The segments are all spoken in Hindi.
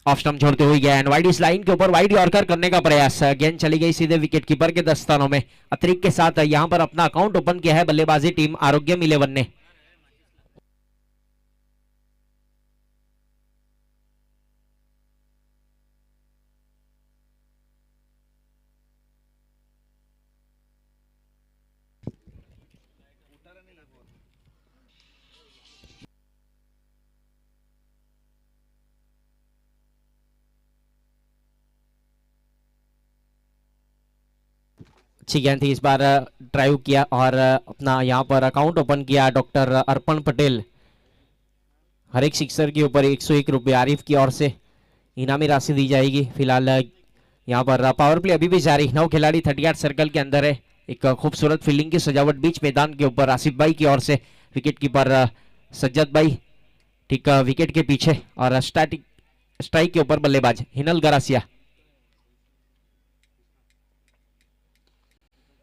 ऑफ स्टंप छोड़ते हुए गेंद वाइड इस लाइन के ऊपर वाइड यॉर्कर करने का प्रयास, गेंद चली गई सीधे विकेट कीपर के दस्तानों में। अतिरिक्त के साथ यहां पर अपना अकाउंट ओपन किया है बल्लेबाजी टीम आरोग्यम 11 ने। अच्छी गेंद थी, इस बार ड्राइव किया और अपना यहां पर अकाउंट ओपन किया डॉक्टर अर्पण पटेल। हर एक सिक्सर के ऊपर 101 रुपये आरिफ की ओर से इनामी राशि दी जाएगी। फिलहाल यहां पर पावर प्ले अभी भी जारी, 9 खिलाड़ी 38 सर्कल के अंदर है। एक खूबसूरत फील्डिंग की सजावट बीच मैदान के ऊपर आसिफ भाई की ओर से, विकेट कीपर सज्जद भाई ठीक विकेट के पीछे, और स्ट्राइक के ऊपर बल्लेबाज हिनल गरासिया।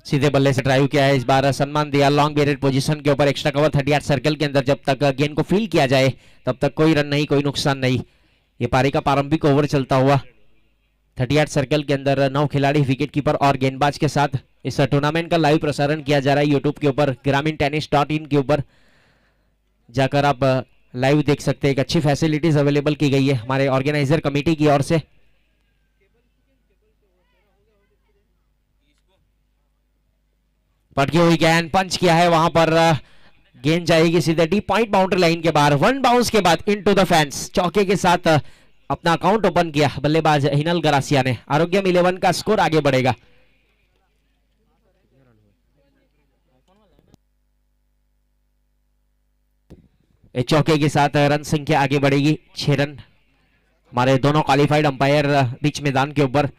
सीधे बल्ले से ड्राइव किया है, इस बार सम्मान दिया लॉन्ग बेरेड पोजीशन के ऊपर, एक्स्ट्रा कवर 38 सर्कल के अंदर। जब तक गेंद को फील किया जाए तब तक कोई रन नहीं, कोई नुकसान नहीं। ये पारी का प्रारंभिक ओवर चलता हुआ 38 सर्कल के अंदर 9 खिलाड़ी विकेट कीपर और गेंदबाज के साथ। इस टूर्नामेंट का लाइव प्रसारण किया जा रहा है यूट्यूब के ऊपर, GrameenTennis.in के ऊपर जाकर आप लाइव देख सकते हैं। एक अच्छी फैसिलिटीज अवेलेबल की गई है हमारे ऑर्गेनाइजर कमेटी की ओर से। पटकी हुई गेंद पंच किया है, वहां पर गेंद जाएगी सीधे डीप पॉइंट बाउंड्री लाइन के बाहर। 1 बाउंस के बाद इनटू द फैंस, चौके के साथ अपना अकाउंट ओपन किया बल्लेबाज हिनल गरासिया ने। आरोग्यम 11 का स्कोर आगे बढ़ेगा। इस चौके के साथ रन संख्या आगे बढ़ेगी 6 रन। हमारे दोनों क्वालिफाइड अंपायर बीच मैदान के ऊपर।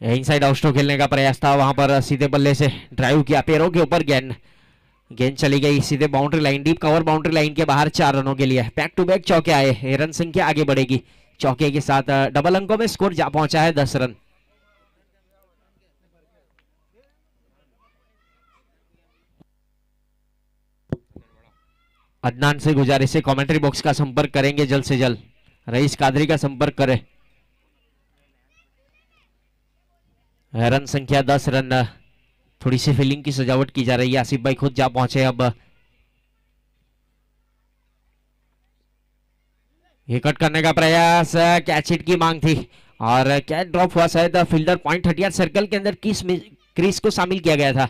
इनसाइड आउटस्ट्रोक खेलने का प्रयास था, वहां पर सीधे बल्ले से ड्राइव किया, पैरों के ऊपर गेंद, गेंद चली गई सीधे boundary line, deep cover boundary line के बाहर। 4 रनों के लिए बैक टू बैक चौके आए, रन संख्या आगे बढ़ेगी। चौके के साथ डबल अंकों में स्कोर जा पहुंचा है 10 रन। अदनान से गुजारिश है कमेंट्री बॉक्स का संपर्क करेंगे जल्द से जल्द, रईस कादरी का संपर्क करें। रन संख्या 10 रन, थोड़ी सी फील्डिंग की सजावट की जा रही है। आसिफ भाई खुद जा पहुंचे। अब ये कट करने का प्रयास, कैच हिट की मांग थी और कैच ड्रॉप हुआ शायद फील्डर पॉइंट। 38 सर्कल के अंदर क्रीज को शामिल किया गया था।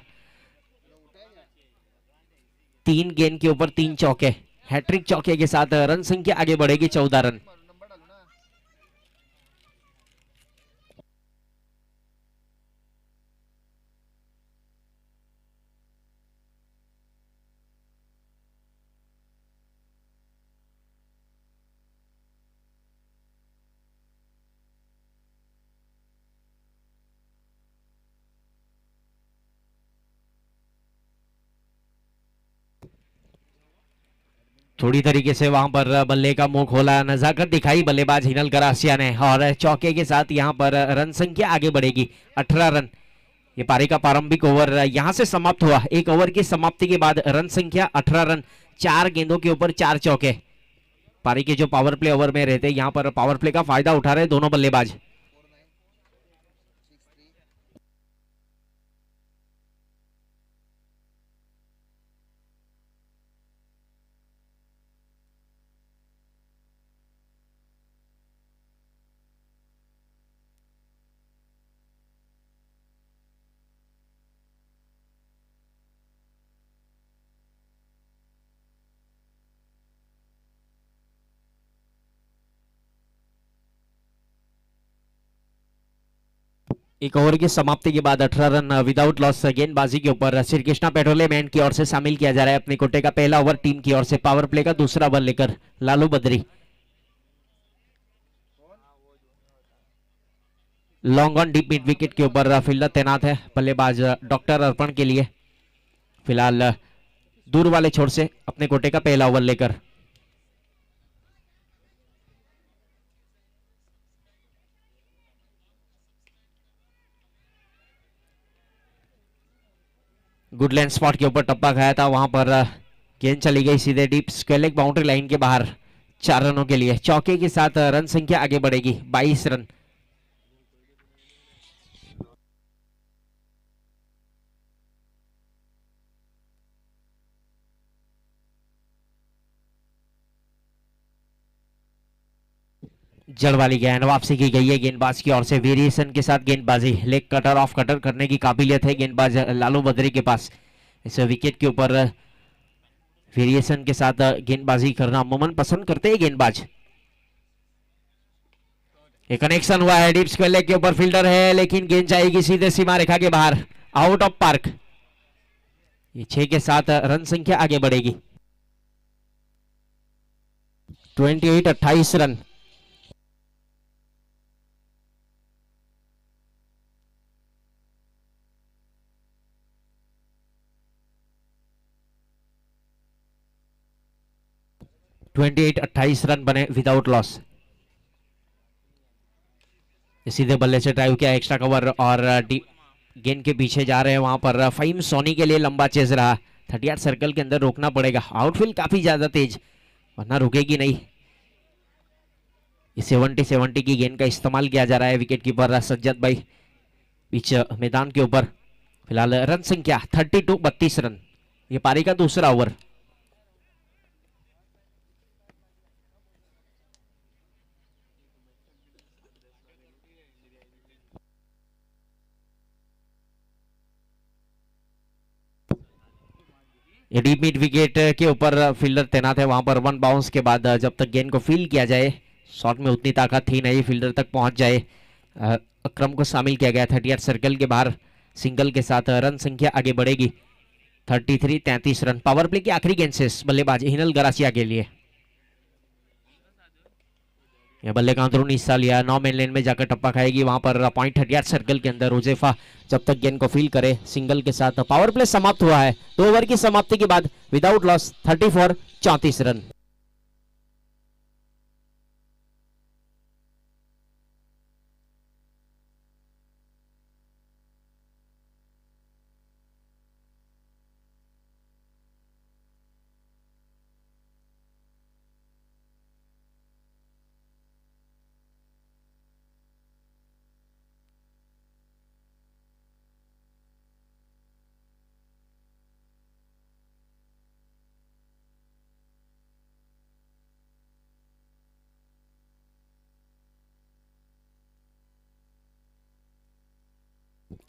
3 गेंद के ऊपर 3 चौके, हैट्रिक चौके के साथ रन संख्या आगे बढ़ेगी 14 रन। थोड़ी तरीके से वहां पर बल्ले का मुंह खोला, नजाकत दिखाई बल्लेबाज हिनल गरासिया ने, और चौके के साथ यहां पर रन संख्या आगे बढ़ेगी 18 रन। ये पारी का प्रारंभिक ओवर यहां से समाप्त हुआ। 1 ओवर की समाप्ति के बाद रन संख्या 18 रन, 4 गेंदों के ऊपर 4 चौके। पारी के जो पावर प्ले ओवर में रहते, यहां पर पावर प्ले का फायदा उठा रहे दोनों बल्लेबाज। एक ओवर की समाप्ति के बाद 18 रन विदाउट लॉस गेंदबाजी के ऊपर श्री कृष्णा पेट्रोलियम की ओर से शामिल किया जा रहा है। अपने कोटे का पहला ओवर टीम की ओर से पावर प्ले का दूसरा ओवर लेकर Lalu Badri. Long on deep mid wicket के ऊपर फील्डर तैनात है बल्लेबाज डॉक्टर अर्पण के लिए। फिलहाल दूर वाले छोर से अपने कोटे का पहला ओवर लेकर गुड लेंथ स्पॉट के ऊपर टप्पा खाया था, वहां पर गेंद चली गई सीधे deep square leg boundary line के बाहर। 4 रनों के लिए चौके के साथ रन संख्या आगे बढ़ेगी 22 रन। जड़ वाली गेंद वापसी की गई है गेंदबाज की ओर से। वेरिएशन के साथ गेंदबाजी, लेग कटर ऑफ कटर करने की काबिलियत है गेंदबाज लालू बद्री के पास। इस विकेट के ऊपर वेरिएशन के साथ गेंदबाजी करना अमूमन पसंद करते हैं गेंदबाज। एक कनेक्शन हुआ है डीप स्क्वायर लेग के ऊपर, फील्डर है लेकिन गेंद जाएगी सीधे सीमा रेखा के बाहर, आउट ऑफ पार्क। ये 6 के साथ रन संख्या आगे बढ़ेगी 28 रन। ट्वेंटी 28 रन बने विदाउट लॉस। सीधे बल्ले से ड्राइव किया, एक्स्ट्रा कवर और गेंद के पीछे जा रहे हैं वहां पर फहीम सोनी के लिए लंबा चेज रहा। 38 सर्कल के अंदर रोकना पड़ेगा, आउटफील्ड काफी ज्यादा तेज वरना रुकेगी नहीं। 70 की गेंद का इस्तेमाल किया जा रहा है विकेट कीपर सज्जद भाई बीच मैदान के ऊपर। फिलहाल रन संख्या 32 रन। ये पारी का दूसरा ओवर। ये डीप मिड विकेट के ऊपर फील्डर तैनात है वहां पर। 1 बाउंस के बाद जब तक गेंद को फील किया जाए, शॉट में उतनी ताकत थी नहीं फील्डर तक पहुंच जाए। अक्रम को शामिल किया गया 38 सर्कल के बाहर सिंगल के साथ। रन संख्या आगे बढ़ेगी 33 रन। पावर प्ले की आखिरी गेंद से बल्लेबाज हिनल गरासिया के लिए। यह बल्ले का अंदरूनी हिस्सा लिया, 9 मेन लेन में जाकर टप्पा खाएगी वहां पर पॉइंट 38 सर्कल के अंदर। उजेफा जब तक गेंद को फील करे सिंगल के साथ। पावर प्ले समाप्त हुआ है 2 ओवर की समाप्ति के बाद विदाउट लॉस 34 रन।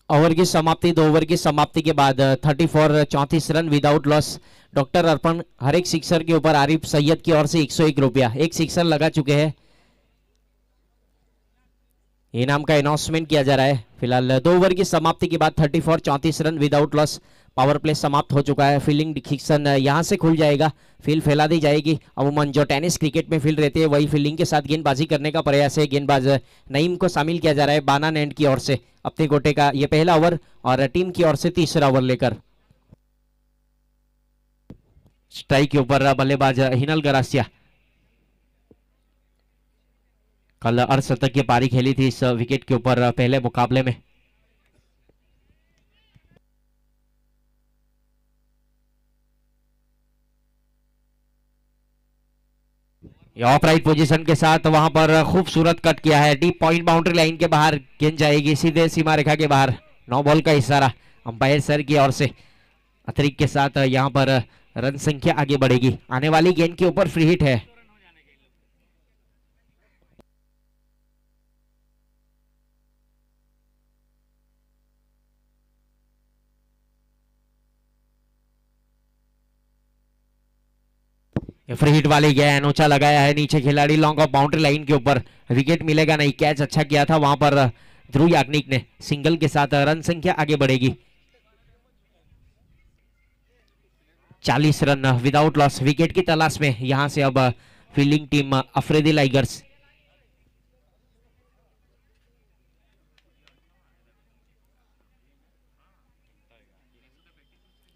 ओवर की समाप्ति 2 ओवर की समाप्ति के बाद 34 रन विदाउट लॉस। डॉक्टर अर्पण हर एक सिक्सर के ऊपर आरिफ सैयद की ओर से 101 रुपया, एक सिक्सर लगा चुके हैं। इनाम का अनाउंसमेंट किया जा रहा है। फिलहाल 2 ओवर की समाप्ति के बाद 34 run without loss. Power play समाप्त हो चुका है। फील्डिंग डिक्शन यहां से खुल जाएगा, फील्ड फैला दी जाएगी। अमूमन जो टेनिस क्रिकेट में फील्ड रहती है वही फील्डिंग के साथ गेंदबाजी करने का प्रयास है। गेंदबाज नईम को शामिल किया जा रहा है बाना एंड की ओर से अपने गोटे का ये पहला ओवर और टीम की ओर से तीसरा ओवर लेकर। स्ट्राइक के ऊपर बल्लेबाज हिनल गरासिया। कल अर्धशतक की पारी खेली थी इस विकेट के ऊपर पहले मुकाबले में। ऑफराइट पोजीशन के साथ वहां पर खूबसूरत कट किया है। डीप पॉइंट बाउंड्री लाइन के बाहर गेंद जाएगी सीधे सीमा रेखा के बाहर। 9 बॉल का इशारा अंपायर सर की ओर से। अतिरिक्त के साथ यहां पर रन संख्या आगे बढ़ेगी। आने वाली गेंद के ऊपर फ्री हिट है। फ्री हिट वाली गेंद ऊंचा लगाया है नीचे खिलाड़ी लॉन्ग ऑफ बाउंड्री लाइन के ऊपर। विकेट मिलेगा नहीं, कैच अच्छा किया था वहां पर ध्रुव याग्निक ने। सिंगल के साथ रन संख्या आगे बढ़ेगी 40 रन विदाउट लॉस। विकेट की तलाश में यहां से अब फील्डिंग टीम अफरीदी लाइगर्स।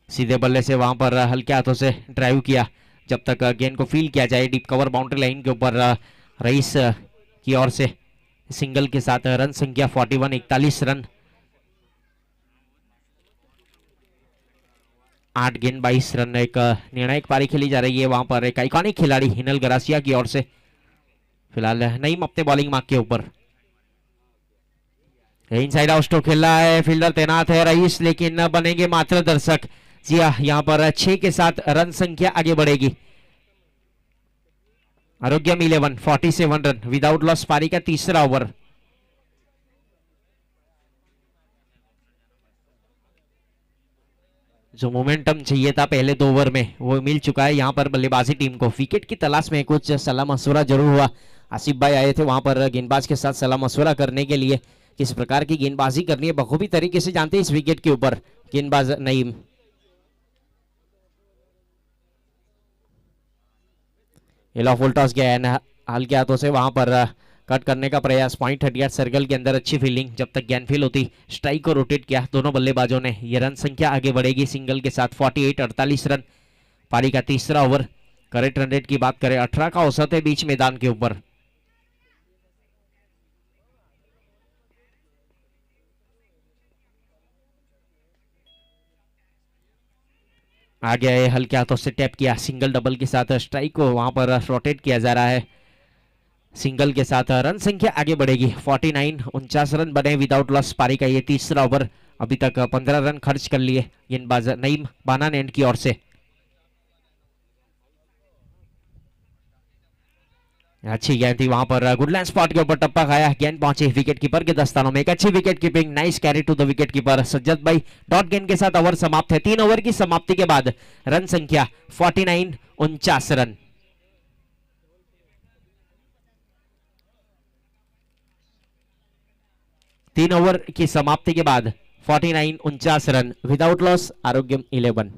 सीधे बल्ले से वहां पर हल्के हाथों से ड्राइव किया जब तक गेंद को फील किया जाए। डीप कवर बाउंड्री लाइन के ऊपर रईस की ओर से सिंगल के साथ रन संख्या 41 रन। 8 गेंद 22 रन। एक निर्णायक पारी खेली जा रही है वहां पर एक आइकॉनिक खिलाड़ी हिनल गरासिया की ओर से। फिलहाल नईम अपने बॉलिंग मार्क के ऊपर। इनसाइड आउट स्ट्रोक खेल रहा है, फील्डर तैनात है रईस, लेकिन बनेंगे मात्र दर्शक। जी हाँ, यहां पर 6 के साथ रन संख्या आगे बढ़ेगी। आरोग्यम 11 47 रन विदाउट लॉस, पारी का तीसरा ओवर। जो मोमेंटम चाहिए था पहले 2 ओवर में वो मिल चुका है यहां पर बल्लेबाजी टीम को। विकेट की तलाश में कुछ सलाह मशवरा जरूर हुआ। आसिफ भाई आए थे वहां पर गेंदबाज के साथ सलाह मशवरा करने के लिए, किस प्रकार की गेंदबाजी करनी है बखूबी तरीके से जानते हैं इस विकेट के ऊपर गेंदबाज नईम। फुल टॉस गया हाल के हाथों से वहां पर कट करने का प्रयास। पॉइंट 38 सर्कल के अंदर अच्छी फील्डिंग, जब तक गेंद फील होती स्ट्राइक को रोटेट किया दोनों बल्लेबाजों ने। ये रन संख्या आगे बढ़ेगी सिंगल के साथ 48 48 रन, पारी का तीसरा ओवर। करेक्ट रन रेट की बात करें 18 का औसत है बीच मैदान के ऊपर। आ गया है, हल्के हाथों से टैप किया, सिंगल डबल के साथ स्ट्राइक को वहां पर रोटेट किया जा रहा है। सिंगल के साथ रन संख्या आगे बढ़ेगी 49 49 रन बने विदाउट लॉस, पारी का ये तीसरा ओवर। अभी तक 15 रन खर्च कर लिए गेंदबाज नईम बानान एंड की ओर से। अच्छी गेंद थी वहां पर, गुडलैंड स्पॉट के ऊपर टप्पा खाया, गेंद पहुंची विकेट कीपर के दस्तानों में। एक अच्छी wicket keeping, nice carry to the wicket keeper Sajjad भाई। डॉट गेंद के साथ ओवर समाप्त है। 3 ओवर की समाप्ति के बाद रन संख्या 49 49 रन। तीन ओवर की समाप्ति के बाद 49 49 रन विदाउट लॉस, आरोग्यम 11।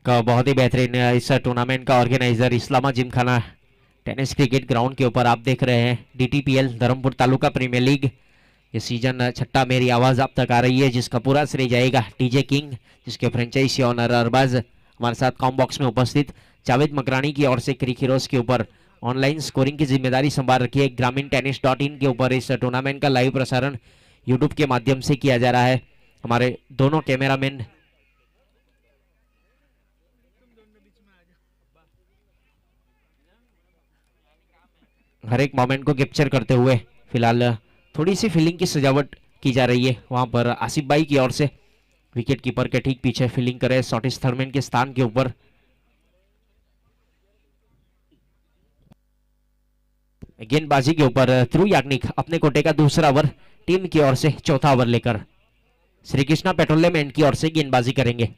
का बहुत ही बेहतरीन इस टूर्नामेंट का organiser Islama Gymkhana tennis cricket ground के ऊपर आप देख रहे हैं DTPL Dharampur taluka premier league. ये सीजन छठा मेरी आवाज आप तक आ रही है, जिसका पूरा श्रेय जाएगा DJ किंग, जिसके फ्रेंचाइजी ऑनर अरबाज हमारे साथ कॉम बॉक्स में उपस्थित जावेद मकरानी की ओर से क्रिक हीरोज के ऊपर ऑनलाइन स्कोरिंग की जिम्मेदारी संभाल रखी है। GrameenTennis.in के ऊपर इस टूर्नामेंट का लाइव प्रसारण यूट्यूब के माध्यम से किया जा रहा है। हमारे दोनों कैमरामैन हर एक मोमेंट को कैप्चर करते हुए, फिलहाल थोड़ी सी फील्डिंग की सजावट की जा रही है वहां पर आसिफ भाई की ओर से। विकेट कीपर के ठीक पीछे फील्डिंग करे सॉटिस थर्मन के स्थान के ऊपर। गेंदबाजी के ऊपर ध्रुव याग्निक अपने कोटे का दूसरा ओवर टीम की ओर से चौथा ओवर लेकर श्री कृष्णा पेट्रोलियम एंड की ओर से गेंदबाजी करेंगे।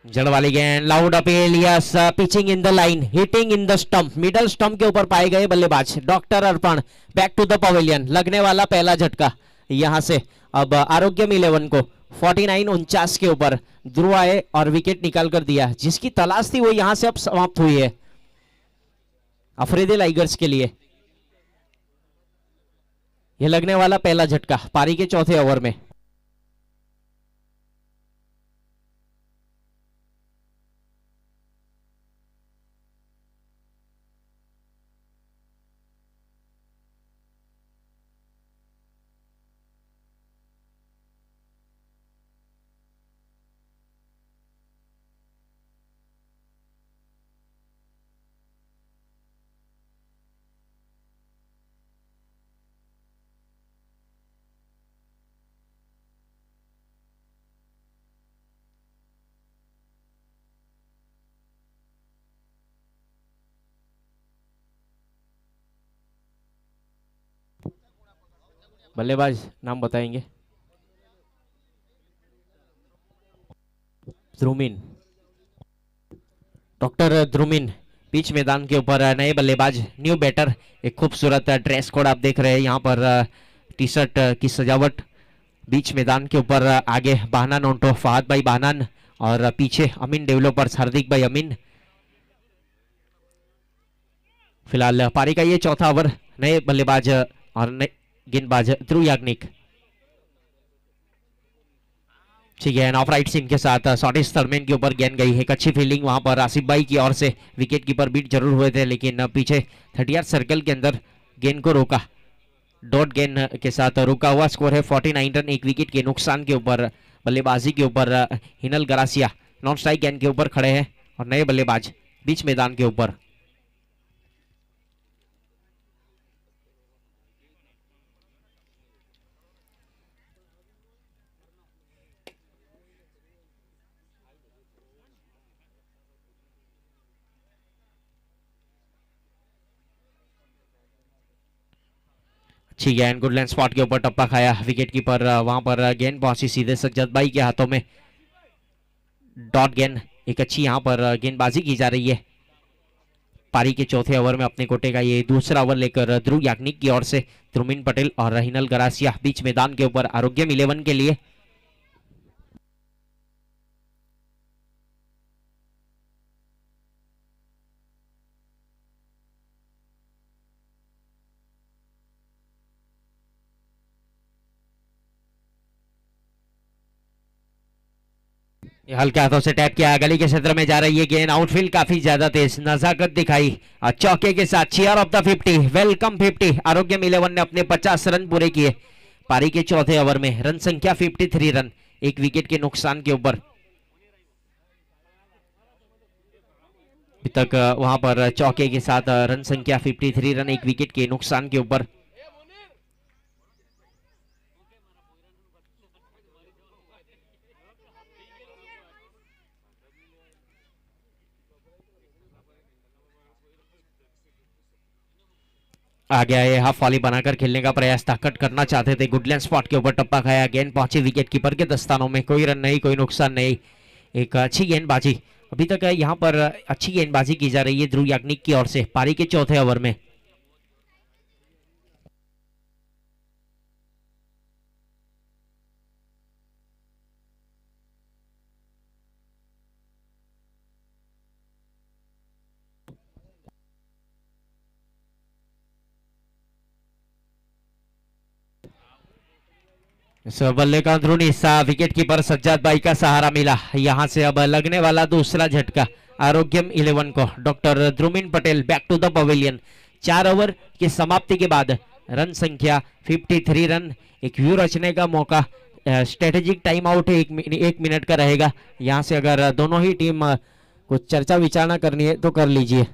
जड़ वाली गेंद, loud appeal, yes, pitching in the line, hitting in the stump, middle stump के ऊपर पाए गए बल्लेबाज doctor Arpan. Back to the pavilion, लगने वाला पहला झटका यहां से। अब आरोग्यम 11 को 49 49 के ऊपर ध्रुव आए और विकेट निकाल कर दिया। जिसकी तलाश थी वो यहां से अब समाप्त हुई है अफरीदी लाइगर्स के लिए। यह लगने वाला पहला झटका पारी के चौथे ओवर में। बल्लेबाज नाम बताएंगे। ध्रुमिन, डॉक्टर ध्रुमिन पिच मैदान के ऊपर नए बल्लेबाज, न्यू बैटर। एक खूबसूरत ड्रेस कोड आप देख रहे हैं यहाँ पर, टी शर्ट की सजावट बीच मैदान के ऊपर। आगे बहनान ओंटो फहद भाई बहनान और पीछे अमीन डेवलपर्स हार्दिक भाई अमीन। फिलहाल पारी का ये चौथा ओवर नए बल्लेबाज और नए गेंदबाज ध्रुव याग्निक। ठीक है, ऑफ राइट सीम के साथ शॉर्टेज थर्डमैन के ऊपर गेंद गई है। एक अच्छी फील्डिंग वहां पर आसिफ भाई की ओर से। विकेट कीपर बीट जरूर हुए थे, लेकिन पीछे 30 सर्कल के अंदर गेंद को रोका। डॉट गेंद के साथ रुका हुआ। स्कोर है 49 रन, एक विकेट के नुकसान के ऊपर। बल्लेबाजी के ऊपर हिनल गरासिया नॉन स्ट्राइक गेंद के ऊपर खड़े हैं और नए बल्लेबाज बीच मैदान के ऊपर। अच्छी गेंद, गुड लेंथ स्पॉट के ऊपर टप्पा खाया। विकेट कीपर वहां पर गेंद पहुंची सीधे सज्जद भाई के हाथों में। डॉट गेंद, एक अच्छी यहां पर गेंदबाजी की जा रही है। पारी के चौथे ओवर में अपने कोटे का ये दूसरा ओवर लेकर ध्रुव याग्निक की ओर से ध्रुमिन पटेल और हिनल गरासिया बीच मैदान के ऊपर आरोग्यम 11 के लिए। हल्के हाथों से टैप किया, गली के क्षेत्र में जा रही है गेंद। आउटफील्ड काफी ज्यादा तेज, नजाकत दिखाई और चौके के साथ चेयर ऑफ द 50, वेलकम 50। आरोग्यम 11 ने अपने 50 रन पूरे किए पारी के चौथे ओवर में। रन संख्या 53 रन, एक विकेट के नुकसान के ऊपर। अभी तक वहां पर चौके के साथ रन संख्या 53 रन, एक विकेट के नुकसान के ऊपर। आ गया है, हाफ वॉली बनाकर खेलने का प्रयास था, कट करना चाहते थे। गुडलैंड स्पॉट के ऊपर टप्पा खाया, गेंद पहुंची विकेट कीपर के दस्तानों में। कोई रन नहीं, कोई नुकसान नहीं, एक अच्छी गेंदबाजी। अभी तक यहां पर अच्छी गेंदबाजी की जा रही है ध्रुव याग्निक की ओर से पारी के चौथे ओवर में। इस बल्ले का अंदरूनी हिस्सा, विकेट कीपर सज्जाद भाई का सहारा मिला। यहां से अब लगने वाला दूसरा झटका आरोग्यम 11 को। Doctor Dhrumin Patel back to the pavilion. 4 over की समाप्ति के बाद रन संख्या 53 रन, एक व्यू रचने का मौका। स्ट्रेटेजिक टाइम आउट है, एक मिनट का रहेगा। यहां से अगर दोनों ही टीम कुछ चर्चा विचारणा करनी है तो कर लीजिए।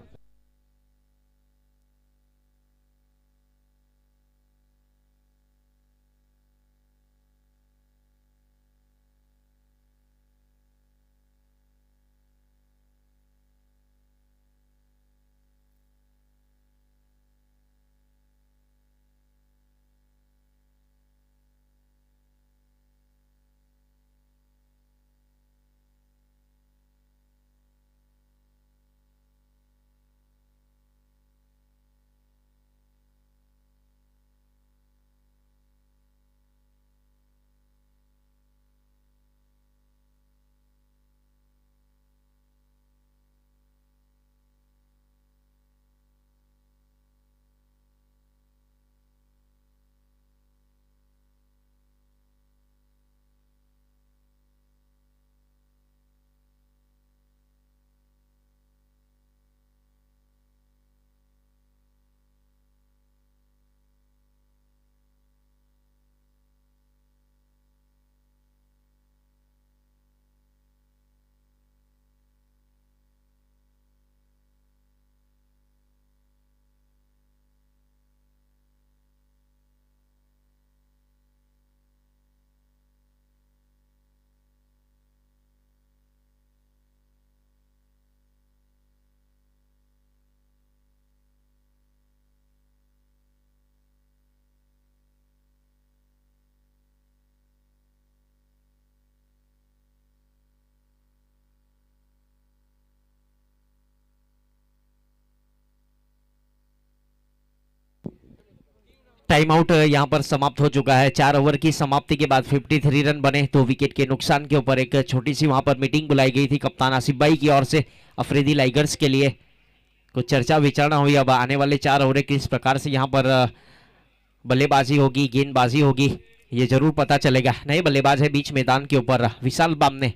टाइम आउट यहां पर समाप्त हो चुका है। 4 ओवर की समाप्ति के बाद 53 रन बने, 2 विकेट के नुकसान के ऊपर। एक छोटी सी वहां पर मीटिंग बुलाई गई थी कप्तान आसिफ भाई की ओर से अफरीदी लाइगर्स के लिए। कुछ चर्चा विचारणा हुई अब आने वाले 4 ओवर किस प्रकार से यहाँ पर बल्लेबाजी होगी, गेंदबाजी होगी, ये जरूर पता चलेगा। नए बल्लेबाज है बीच मैदान के ऊपर Vishal Bamne.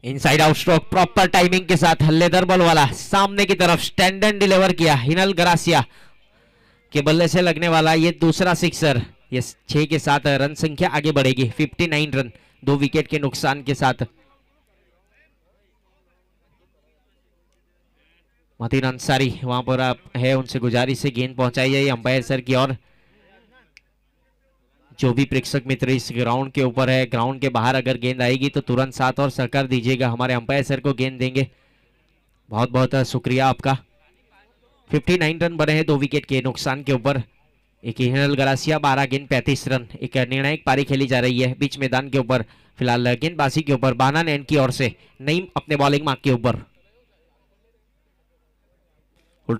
Inside out stroke proper timing के साथ हल्लेदार बल वाला सामने की तरफ स्टैंड एंड डिलीवर किया हिनल गरासिया के बल्ले से लगने वाला ये दूसरा सिक्सर। ये 6 के साथ रन संख्या आगे बढ़ेगी 59 रन 2 विकेट के नुकसान के साथ। मतीन अंसारी वहां पर आप है, उनसे गुजारिश से गेंद पहुंचाई जाए अंपायर सर की ओर। जो भी प्रेक्षक मित्र इस ग्राउंड के ऊपर है, ग्राउंड के बाहर अगर गेंद आएगी तो तुरंत साथ और सहकार दीजिएगा, हमारे अंपायर सर को गेंद देंगे। बहुत बहुत शुक्रिया आपका। 59 रन बने हैं 2 विकेट के नुकसान के ऊपर। एक हिनल गरासिया 12 गेंद 35 रन। एक निर्णायक पारी खेली जा रही है बीच मैदान के ऊपर। फिलहाल गेंदबाजी के ऊपर बाना नैन की ओर से नईम अपने बॉलिंग मार्क के ऊपर।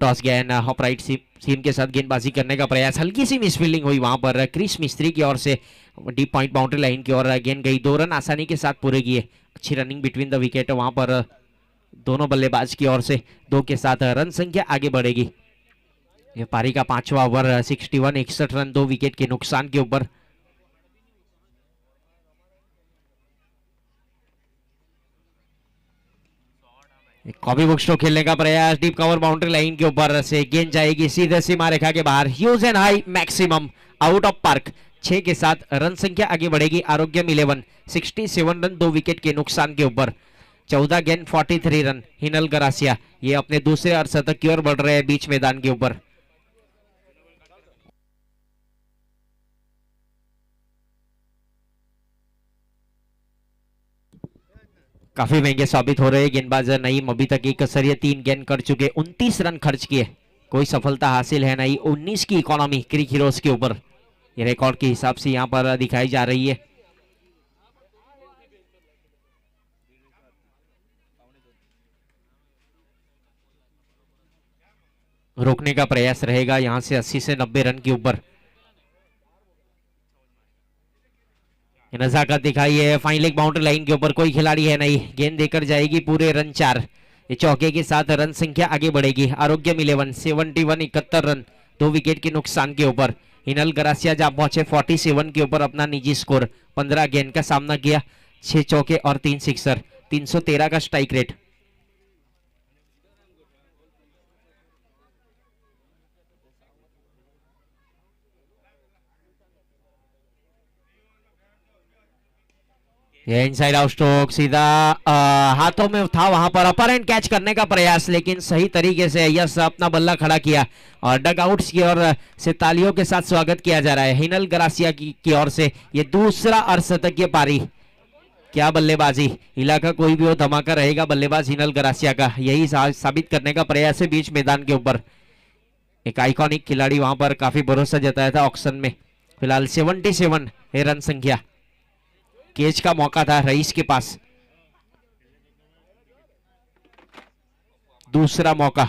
टॉस गया ऑपराइट सीम के साथ गेंदबाजी करने का प्रयास, हल्की सी मिसफील्डिंग हुई वहां पर क्रिस मिस्त्री की ओर से। डीप पॉइंट बाउंड्री लाइन की ओर गेंद गई, 2 रन आसानी के साथ पूरे किए। अच्छी रनिंग बिटवीन द विकेट वहां पर दोनों बल्लेबाज की ओर से। 2 के साथ रन संख्या आगे बढ़ेगी। ये पारी का 5वां ओवर 61 रन 2 विकेट के नुकसान के ऊपर। कॉपी बुक स्ट्रोक खेलने का प्रयास, डीप कवर बाउंड्री लाइन के ऊपर से गेंद जाएगी सीधे सीमा रेखा के बाहर। Huge and high maximum out of park. 6 के साथ रन संख्या आगे बढ़ेगी आरोग्यम 11 67 रन 2 विकेट के नुकसान के ऊपर। 14 गेंद 43 रन हिनल गरासिया ये अपने दूसरे अर्धशतक की ओर बढ़ रहे हैं बीच मैदान के ऊपर। काफी महंगे साबित हो रहे हैं गेंदबाज नईम। अभी तक एक कसरिये 3 गेंद कर चुके, 29 रन खर्च किए, कोई सफलता हासिल है नहीं। 19 की इकोनॉमी क्रिक हीरोज के ऊपर ये रिकॉर्ड के हिसाब से यहां पर दिखाई जा रही है। रोकने का प्रयास रहेगा यहां से 80 से 90 रन के ऊपर। नजाकत दिखाई है, फाइन लेग बाउंड्री लाइन के ऊपर कोई खिलाड़ी है नहीं, गेंद देकर जाएगी पूरे रन 4। ये चौके के साथ रन संख्या आगे बढ़ेगी आरोग्यम 11 71 रन 2 विकेट के नुकसान के ऊपर। हिनल गरासिया जहां पहुंचे 47 के ऊपर अपना निजी स्कोर। 15 गेंद का सामना किया, 6 चौके और 3 सिक्सर, 313 का स्ट्राइक रेट। ये इनसाइड आउट स्ट्रोक सीधा हाथों में था, वहां पर अपर एंड कैच करने का प्रयास, लेकिन सही तरीके से यस अपना बल्ला खड़ा किया और डग आउट्स की ओर से तालियों के साथ स्वागत किया जा रहा है हिनल गरासिया की ओर से। ये दूसरा अर्धशतकीय पारी। क्या बल्लेबाजी, इलाका कोई भी हो धमाका रहेगा बल्लेबाज हिनल गरासिया का, यही साबित करने का प्रयास है बीच मैदान के ऊपर। एक आइकॉनिक खिलाड़ी वहां पर काफी भरोसा जताया था ऑक्शन में। फिलहाल 77 है रन संख्या। कैच का मौका था रईस के पास, दूसरा मौका।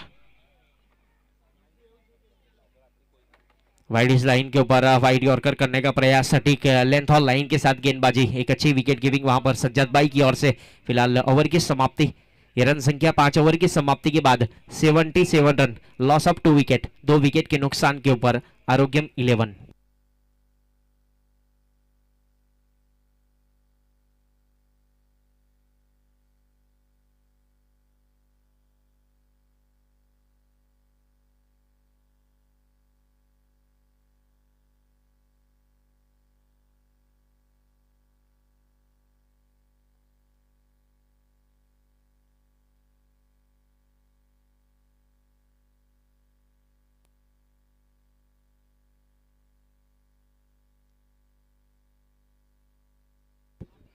वाइड इस लाइन के ऊपर वाइड यॉर्कर करने का प्रयास, सटीक लेंथ और लाइन के साथ गेंदबाजी। एक अच्छी विकेट गिविंग वहां पर सज्जद भाई की ओर से। फिलहाल ओवर की समाप्ति, ये रन संख्या 5 ओवर की समाप्ति के बाद 77 run, loss of 2 wicket, 2 wicket के नुकसान के ऊपर आरोग्यम 11।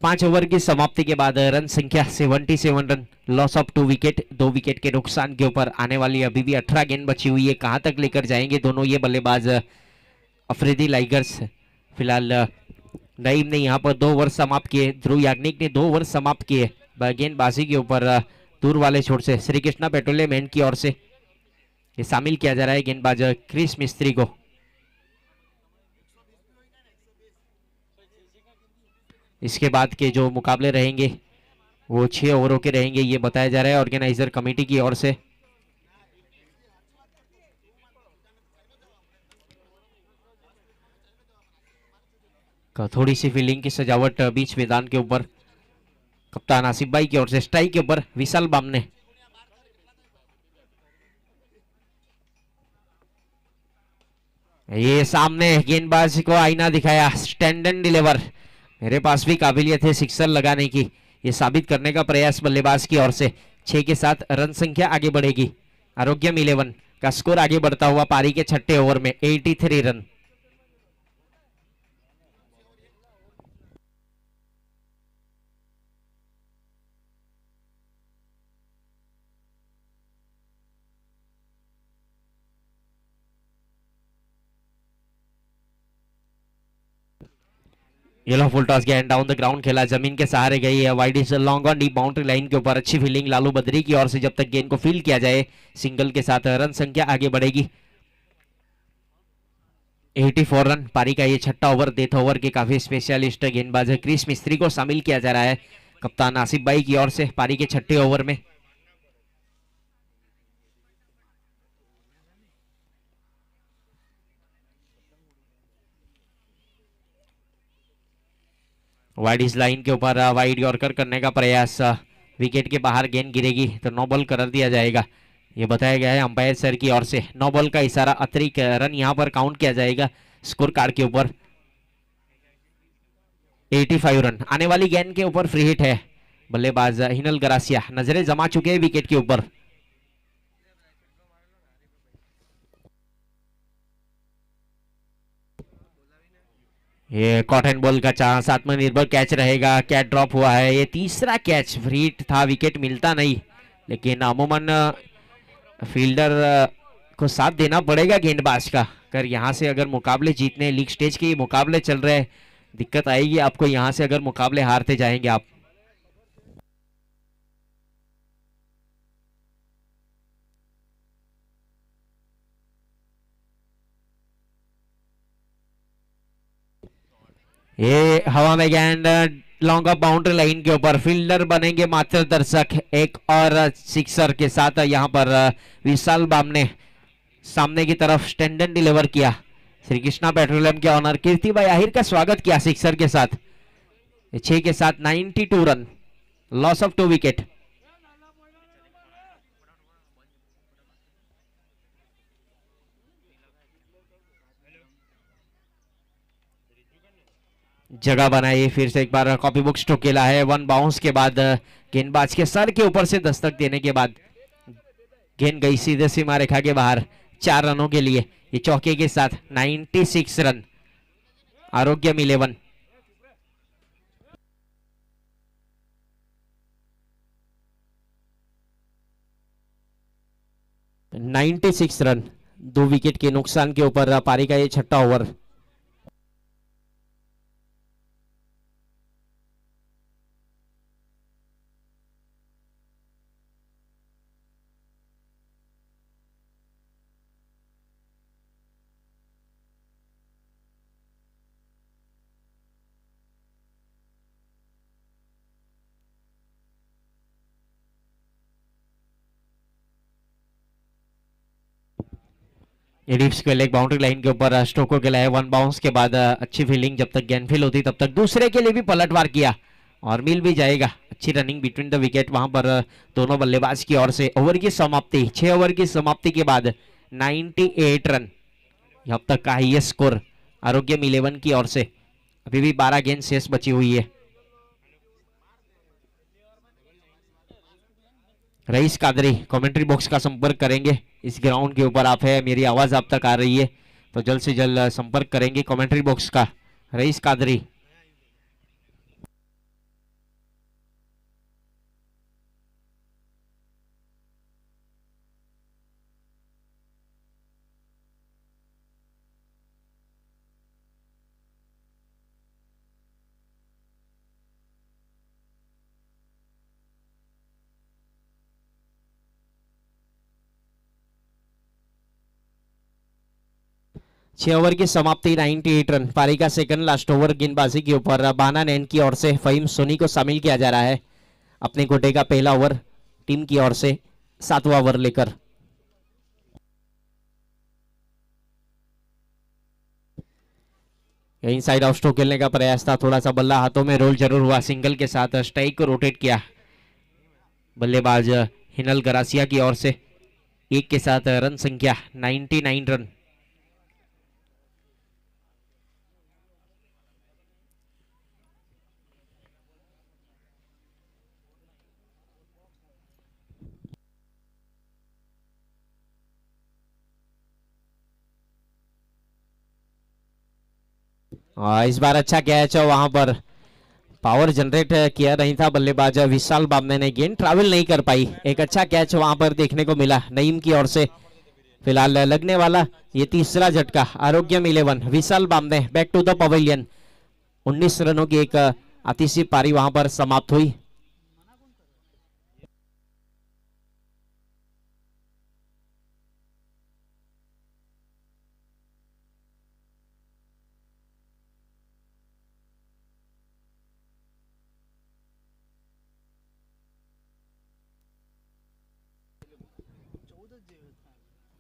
पांच ओवर की समाप्ति के बाद रन संख्या 77 run, loss of 2 wicket, 2 wicket के नुकसान के ऊपर। आने वाली अभी भी 18 गेंद बची हुई है, कहां तक लेकर जाएंगे दोनों ये बल्लेबाज अफरीदी लाइगर्स। फिलहाल नईम ने यहां पर 2 ओवर समाप्त किए, ध्रुव याग्निक ने 2 ओवर समाप्त किए गेंदबाजी के ऊपर। दूर वाले छोर से श्री कृष्णा पेट्रोलियम एंड की ओर से ये शामिल किया जा रहा है गेंदबाज क्रिस मिस्त्री को। इसके बाद के जो मुकाबले रहेंगे वो 6 ओवरों के रहेंगे, ये बताया जा रहा है ऑर्गेनाइजर कमेटी की ओर से। थोड़ी सी फील्डिंग की सजावट बीच मैदान के ऊपर कप्तान आसिफ भाई की ओर से। स्ट्राइक के ऊपर विशाल बामने, ये सामने गेंदबाज को आईना दिखाया, स्टैंड एंड डिलीवर। मेरे पास भी काबिलियत है सिक्सर लगाने की, ये साबित करने का प्रयास बल्लेबाज की ओर से। 6 के साथ रन संख्या आगे बढ़ेगी। आरोग्यम 11 का स्कोर आगे बढ़ता हुआ पारी के छठे ओवर में 83 रन। येलो फुल टॉस गया एंड डाउन द ग्राउंड खेला, जमीन के सहारे गई है। Wide is long on deep boundary line के ऊपर। अच्छी फील्डिंग लालू बद्री की ओर से। जब तक गेंद को फील्ड किया जाए सिंगल के साथ रन संख्या आगे बढ़ेगी। 84 रन पारी का ये छठा ओवर। डेथ ओवर के काफी स्पेशलिस्ट गेंदबाज क्रिस मिस्त्री को शामिल किया जा रहा है कप्तान आसिफ भाई की ओर से पारी के छठे ओवर में। वाइड इस लाइन के ऊपर वाइड यॉर्कर करने का प्रयास। विकेट के बाहर गेंद गिरेगी तो नो बॉल कर दिया जाएगा, ये बताया गया है अंपायर सर की ओर से। नो बॉल का इशारा, अतिरिक्त रन यहां पर काउंट किया जाएगा स्कोर कार्ड के ऊपर। 85 रन आने वाली गेंद के ऊपर फ्री हिट है। बल्लेबाज हिनल गरासिया नजरें जमा चुके हैं विकेट के ऊपर। ये कॉटन बॉल का चांस, आत्मनिर्भर कैच रहेगा। कैच ड्रॉप हुआ है, ये तीसरा कैच। फ्री हिट था, विकेट मिलता नहीं, लेकिन अमूमन फील्डर को साथ देना पड़ेगा गेंदबाज का। अगर यहां से अगर मुकाबले जीतने, लीग स्टेज के मुकाबले चल रहे हैं, दिक्कत आएगी आपको यहां से अगर मुकाबले हारते जाएंगे आप। ये हवा में गेंद लॉन्ग ऑफ बाउंड्री लाइन के ऊपर। फील्डर बनेंगे मात्र दर्शक। एक और सिक्सर के साथ यहां पर विशाल बाम ने सामने की तरफ स्टैंड डिलीवर किया। श्री कृष्णा पेट्रोलियम के ऑनर कीर्ति भाई आहिर का स्वागत किया सिक्सर के साथ। 6 के साथ 92 रन, लॉस ऑफ 2 विकेट। जगह बनाई, फिर से एक बार कॉपी बुक स्ट्रोक खेला है। वन बाउंस के बाद गेंदबाज के सर के ऊपर से दस्तक देने के बाद गेंद गई सीधे सीमा रेखा के बाहर 4 रनों के लिए। ये चौके के साथ 96 रन। आरोग्यम 11, नाइन्टी सिक्स रन 2 विकेट के नुकसान के ऊपर पारी का ये छठा ओवर। एडिप्स के लेग बाउंड्री लाइन के ऊपर स्ट्रोक को खेला है। वन बाउंस के बाद अच्छी फील्डिंग, जब तक गेंद फील होती तब तक दूसरे के लिए भी पलटवार किया और मिल भी जाएगा। अच्छी रनिंग बिटवीन द विकेट वहां पर दोनों बल्लेबाज की ओर से। ओवर की समाप्ति, 6 ओवर की समाप्ति के बाद 98 रन अब तक का हाईएस्ट स्कोर आरोग्यम 11 की ओर से। अभी भी 12 गेंद शेष बची हुई है। रईस कादरी कमेंट्री बॉक्स का संपर्क करेंगे। इस ग्राउंड के ऊपर आप है, मेरी आवाज आप तक आ रही है तो जल्द से जल्द संपर्क करेंगे कमेंट्री बॉक्स का। रईस कादरी, 6 ओवर की समाप्ति 98 रन। पारी का सेकंड लास्ट ओवर गेंदबाजी के ऊपर बाना नैन की ओर से फहीम सोनी को शामिल किया जा रहा है अपने कोटे का पहला ओवर टीम की ओर से 7वां ओवर लेकर। यहीं साइड ऑफ स्ट्रोक खेलने का प्रयास था, थोड़ा सा बल्ला हाथों में रोल जरूर हुआ। सिंगल के साथ स्ट्राइक को रोटेट किया बल्लेबाज हिनल गरासिया की ओर से। एक के साथ रन संख्या 99 रन। इस बार अच्छा कैच है, वहां पर पावर जनरेट किया नहीं था बल्लेबाज विशाल बामने ने, गेंद ट्रैवल नहीं कर पाई। एक अच्छा कैच वहां पर देखने को मिला नईम की ओर से। फिलहाल लगने वाला ये तीसरा झटका Arogyam 11 Vishal Bamne back to the pavilion. 19 रनों की एक आतिशी पारी वहां पर समाप्त हुई।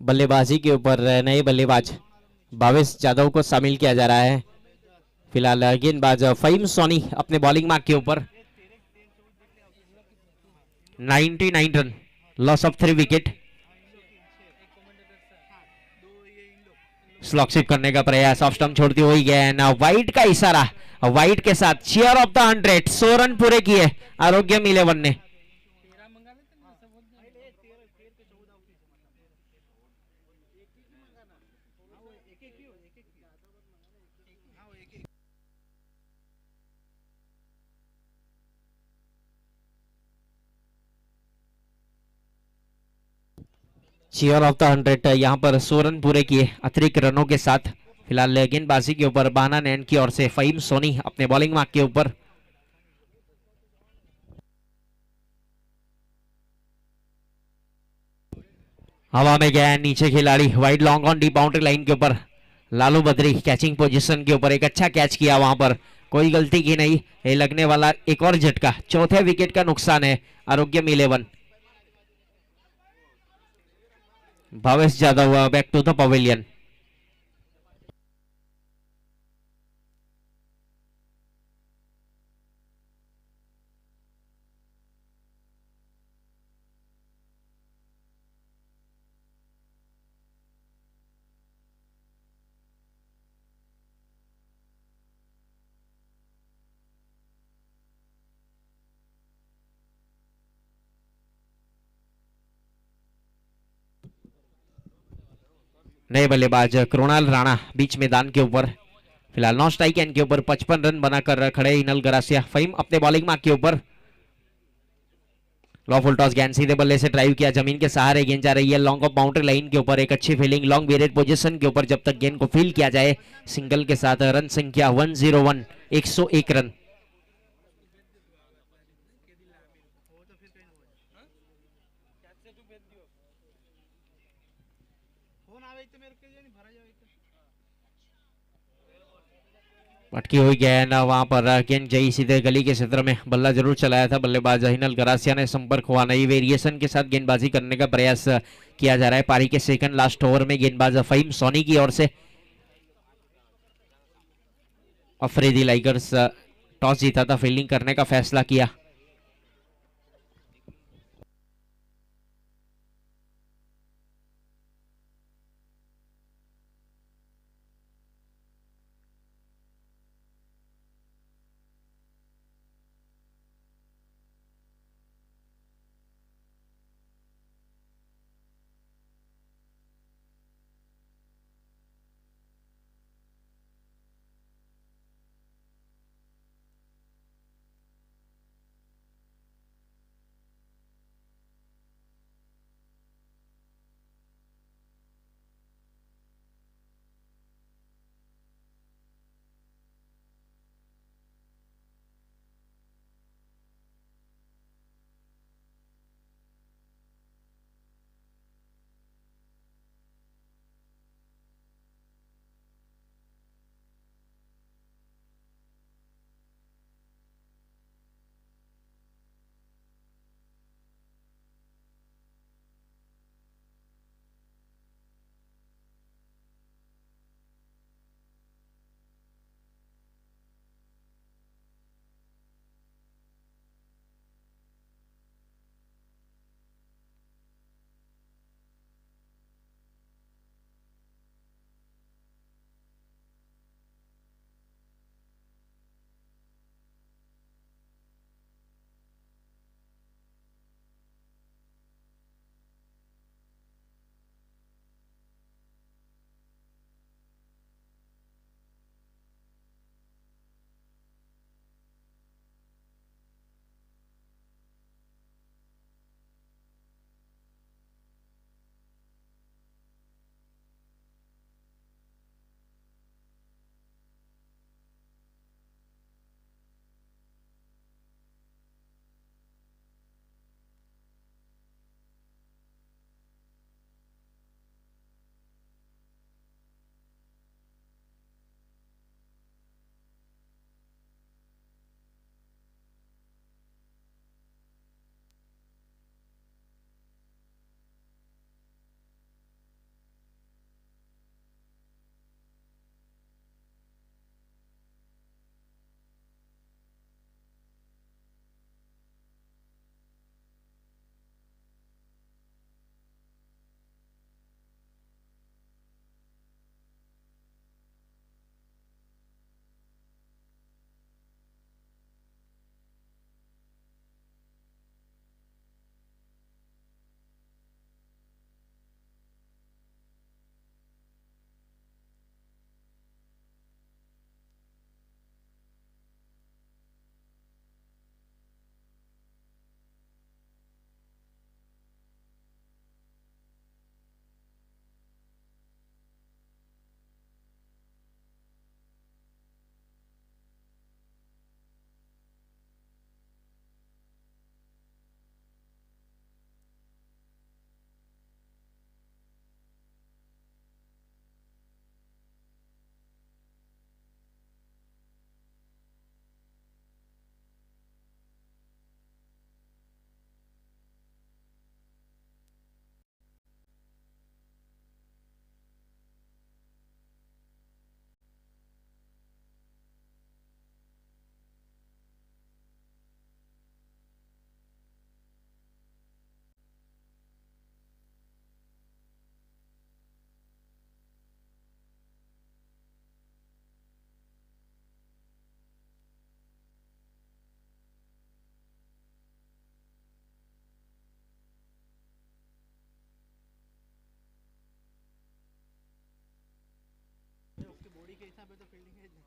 बल्लेबाजी के ऊपर नए बल्लेबाज भावेश यादव को शामिल किया जा रहा है। फिलहाल गेंदबाज फहीम सोनी अपने बॉलिंग मार्क के ऊपर। 99 run, loss of 3 wicket. Slog sweep करने का प्रयास, ऑफ स्टंप छोड़ती हुई गेंद, वाइट का इशारा, वाइट के साथ चीयर ऑफ द 100। 100 रन पूरे किए आरोग्यम 11 ने। चीयर ऑफ द 100, यहां पर 100 रन पूरे किए अतिरिक्त रनों के साथ। फिलहाल गेंदबाजी के ऊपर बाना नैन की ओर से फहीम सोनी अपने बॉलिंग मार्क के ऊपर। हवा में गया नीचे खिलाड़ी, wide long on D boundary line के ऊपर। लालू बद्री कैचिंग पोजीशन के ऊपर एक अच्छा कैच किया, वहां पर कोई गलती की नहीं। ये लगने वाला एक और झटका, चौथे विकेट का नुकसान है Arogyam 11। Bhavesh Yadav back to the pavilion. नए बल्लेबाज कृणाल राणा बीच मैदान के ऊपर। फिलहाल नॉन स्ट्राइक एंड के ऊपर 55 रन बनाकर खड़े हिनल गरासिया। फहीम अपने बॉलिंग मार्क के ऊपर। लॉ फुल टॉस, गेंद सीधे बल्ले से ड्राइव किया, जमीन के सहारे गेंद जा रही है लॉन्ग ऑफ बाउंड्री लाइन के ऊपर। एक अच्छी फील्डिंग लॉन्ग वेरिएट पोजीशन के ऊपर, जब तक गेंद को फील किया जाए। सिंगल के साथ रन संख्या 101, 101 रन। पटकी हुई गेंद, वहां पर गेंद जई सीधे गली के क्षेत्र में, बल्ला जरूर चलाया था बल्लेबाज हिनल गरासिया ने। संपर्क हुआ नई वेरिएशन के साथ गेंदबाजी करने का प्रयास किया जा रहा है पारी के सेकंड लास्ट ओवर में। गेंदबाज फहीम सोनी की ओर से। अफरीदी लाइगर्स टॉस जीता था, फील्डिंग करने का फैसला किया।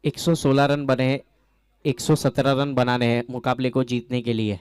116 रन बने हैं, 117 रन बनाने हैं मुकाबले को जीतने के लिए।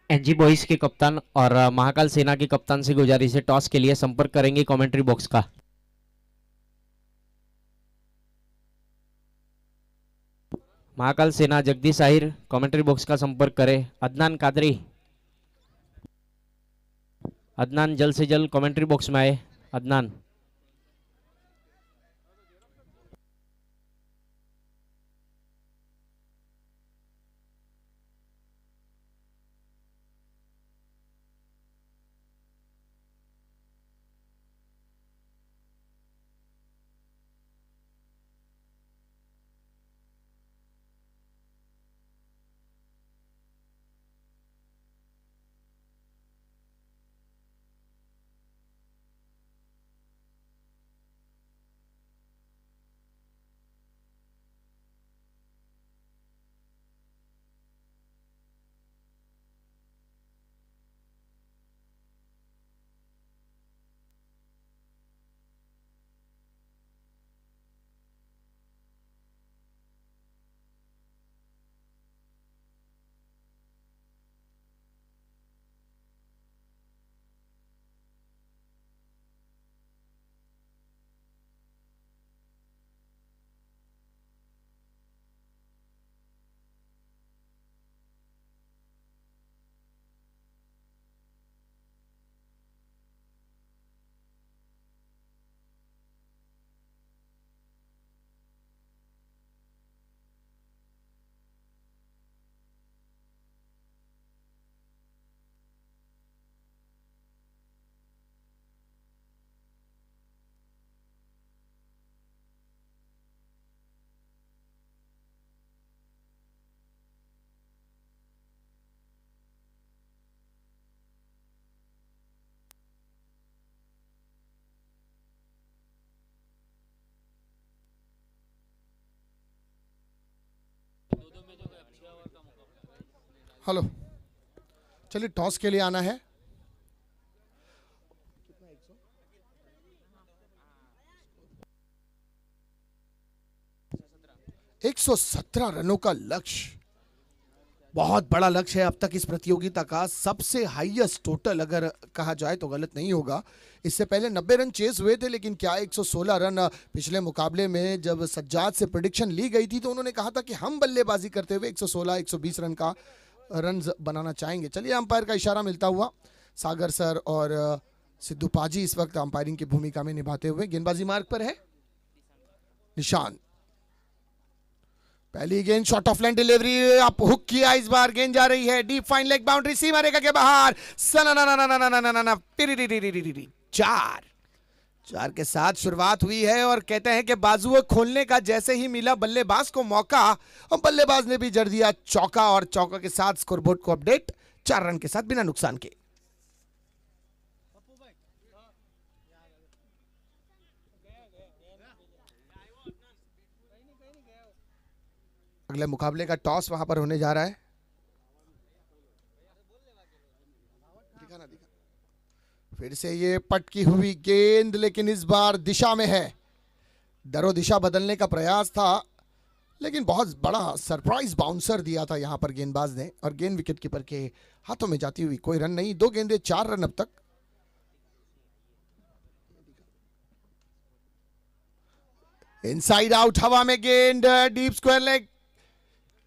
एनजी बॉयज के कप्तान और महाकाल सेना के कप्तान से गुजारिश है, टॉस के लिए संपर्क करेंगे कमेंट्री बॉक्स का। महाकाल सेना जगदीश आहिर कमेंट्री बॉक्स का संपर्क करें। अदनान कादरी, अदनान जल्द से जल्द कमेंट्री बॉक्स में आए। अदनान, हेलो, चलिए टॉस के लिए आना है। एक 117 रनों का लक्ष्य बहुत बड़ा लक्ष्य है। अब तक इस प्रतियोगिता का सबसे हाईएस्ट टोटल अगर कहा जाए तो गलत नहीं होगा। इससे पहले 90 रन चेस हुए थे, लेकिन क्या 116 रन पिछले मुकाबले में जब सज्जाद से प्रेडिक्शन ली गई थी तो उन्होंने कहा था कि हम बल्लेबाजी करते हुए 116 120 रन का रन बनाना चाहेंगे। चलिए, अंपायर का इशारा मिलता हुआ सागर सर और सिद्धू पाजी इस वक्त अंपायरिंग की भूमिका में निभाते हुए गेंदबाजी मार्ग पर है। निशान, पहली गेंद शॉर्ट ऑफ लाइन डिलीवरी, आप हुक किया, इस बार गेंद जा रही है डीप फाइन लेग बाउंड्री, सीमा रेखा के बाहर। 4 के साथ शुरुआत हुई है और कहते हैं कि बाजुओं खोलने का जैसे ही मिला बल्लेबाज को मौका और बल्लेबाज ने भी जड़ दिया चौका और चौका के साथ स्कोरबोर्ड को अपडेट 4 रन के साथ बिना नुकसान के। अगले मुकाबले का टॉस वहां पर होने जा रहा है। फिर से ये पटकी हुई गेंद लेकिन इस बार दिशा में है। दरो दिशा बदलने का प्रयास था लेकिन बहुत बड़ा सरप्राइज बाउंसर दिया था यहां पर गेंदबाज ने और गेंद विकेट कीपर के हाथों में जाती हुई। कोई रन नहीं, 2 गेंदे 4 रन अब तक। इनसाइड आउट हवा में गेंद, डीप स्क्वायर लेग